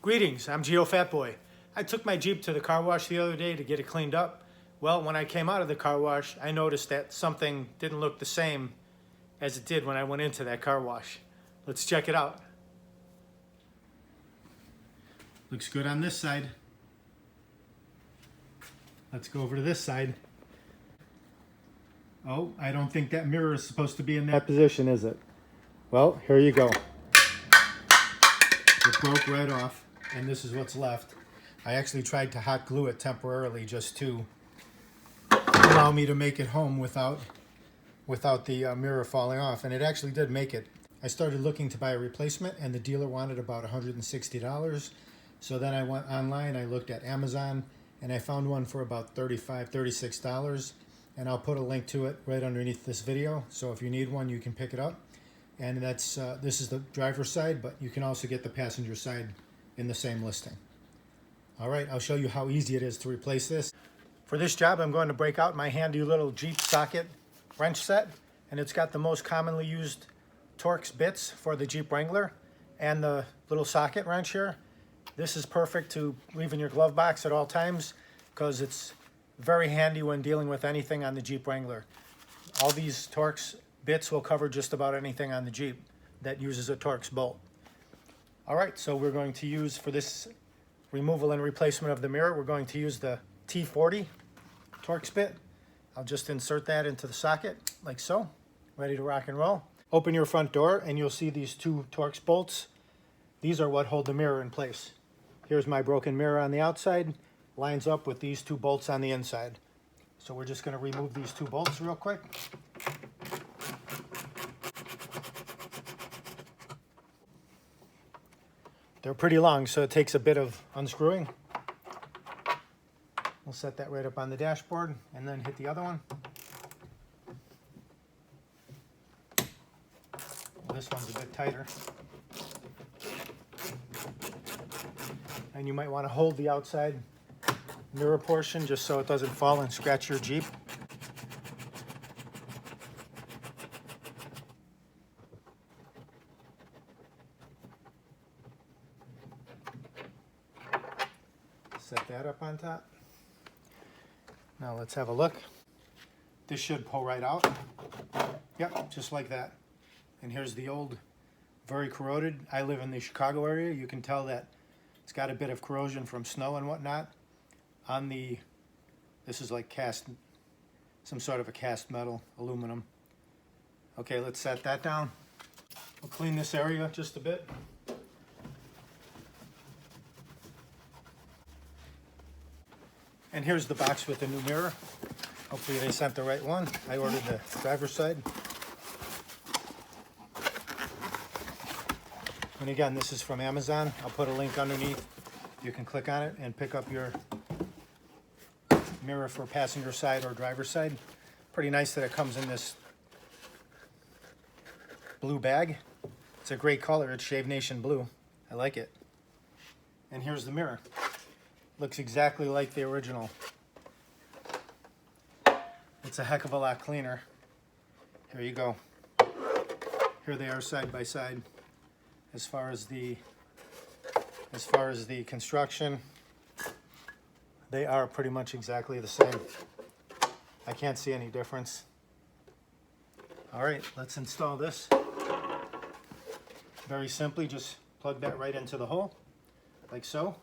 Greetings, I'm Geofatboy. I took my Jeep to the car wash the other day to get it cleaned up. Well, when I came out of the car wash, I noticed that something didn't look the same as it did when I went into that car wash. Let's check it out. Looks good on this side. Let's go over to this side. Oh, I don't think that mirror is supposed to be in that position, is it? Well, here you go. It broke right off, and this is what's left. I actually tried to hot glue it temporarily just to allow me to make it home without the mirror falling off, and it actually did make it. I started looking to buy a replacement, and the dealer wanted about $160. So then I went online, I looked at Amazon, and I found one for about $35, $36. And I'll put a link to it right underneath this video. So if you need one, you can pick it up. And that's this is the driver's side, but you can also get the passenger side in the same listing. All right, I'll show you how easy it is to replace this. For this job, I'm going to break out my handy little Jeep socket wrench set, and it's got the most commonly used Torx bits for the Jeep Wrangler and the little socket wrench here. This is perfect to leave in your glove box at all times because it's very handy when dealing with anything on the Jeep Wrangler. All these Torx bits will cover just about anything on the Jeep that uses a Torx bolt. All right, so we're going to use, for this removal and replacement of the mirror, we're going to use the T40 Torx bit. I'll just insert that into the socket like so, ready to rock and roll. Open your front door and you'll see these two Torx bolts. These are what hold the mirror in place. Here's my broken mirror on the outside, lines up with these two bolts on the inside. So we're just going to remove these two bolts real quick. They're pretty long, so it takes a bit of unscrewing. We'll set that right up on the dashboard and then hit the other one. Well, this one's a bit tighter. And you might want to hold the outside mirror portion just so it doesn't fall and scratch your Jeep. Set that up on top. Now let's have a look. This should pull right out. Yep, just like that. And here's the old, very corroded. I live in the Chicago area. You can tell that it's got a bit of corrosion from snow and whatnot. On the, this is like cast, some sort of a cast metal, aluminum. Okay, let's set that down. We'll clean this area just a bit. And here's the box with the new mirror. Hopefully they sent the right one. I ordered the driver's side. And again, this is from Amazon. I'll put a link underneath. You can click on it and pick up your mirror for passenger side or driver's side. Pretty nice that it comes in this blue bag. It's a great color. It's Shave Nation blue. I like it. And here's the mirror. Looks exactly like the original. It's a heck of a lot cleaner. Here you go. Here they are side by side. As far as the construction, they are pretty much exactly the same. I can't see any difference. All right, let's install this. Very simply, just plug that right into the hole, like so.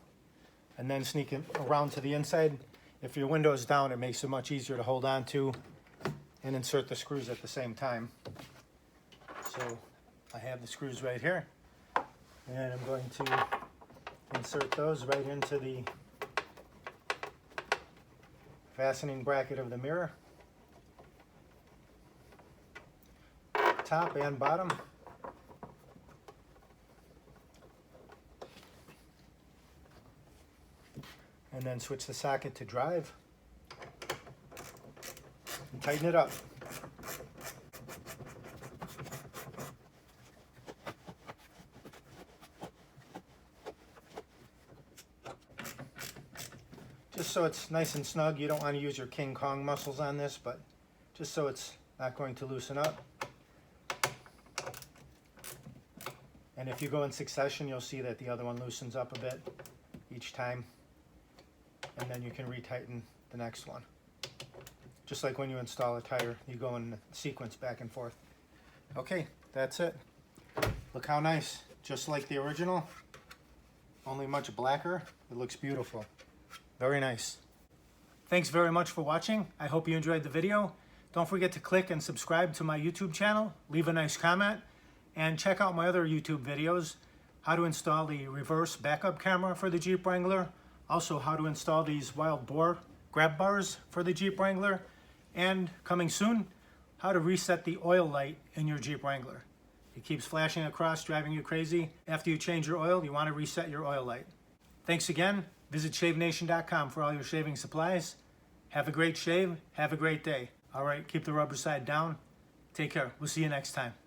And then sneak it around to the inside. If your window is down, it makes it much easier to hold on to and insert the screws at the same time. So I have the screws right here. And I'm going to insert those right into the fastening bracket of the mirror. Top and bottom. And then switch the socket to drive and tighten it up. Just so it's nice and snug. You don't want to use your King Kong muscles on this, but just so it's not going to loosen up. And if you go in succession, you'll see that the other one loosens up a bit each time. And then you can retighten the next one. Just like when you install a tire, you go in sequence back and forth. Okay, that's it. Look how nice. Just like the original, only much blacker. It looks beautiful. Very nice. Thanks very much for watching. I hope you enjoyed the video. Don't forget to click and subscribe to my YouTube channel. Leave a nice comment. And check out my other YouTube videos. How to install the reverse backup camera for the Jeep Wrangler. Also how to install these wild boar grab bars for the Jeep Wrangler. And coming soon, how to reset the oil light in your Jeep Wrangler. It keeps flashing across, driving you crazy. After you change your oil, you want to reset your oil light. Thanks again. Visit shavenation.com for all your shaving supplies. Have a great shave. Have a great day. All right, keep the rubber side down. Take care. We'll see you next time.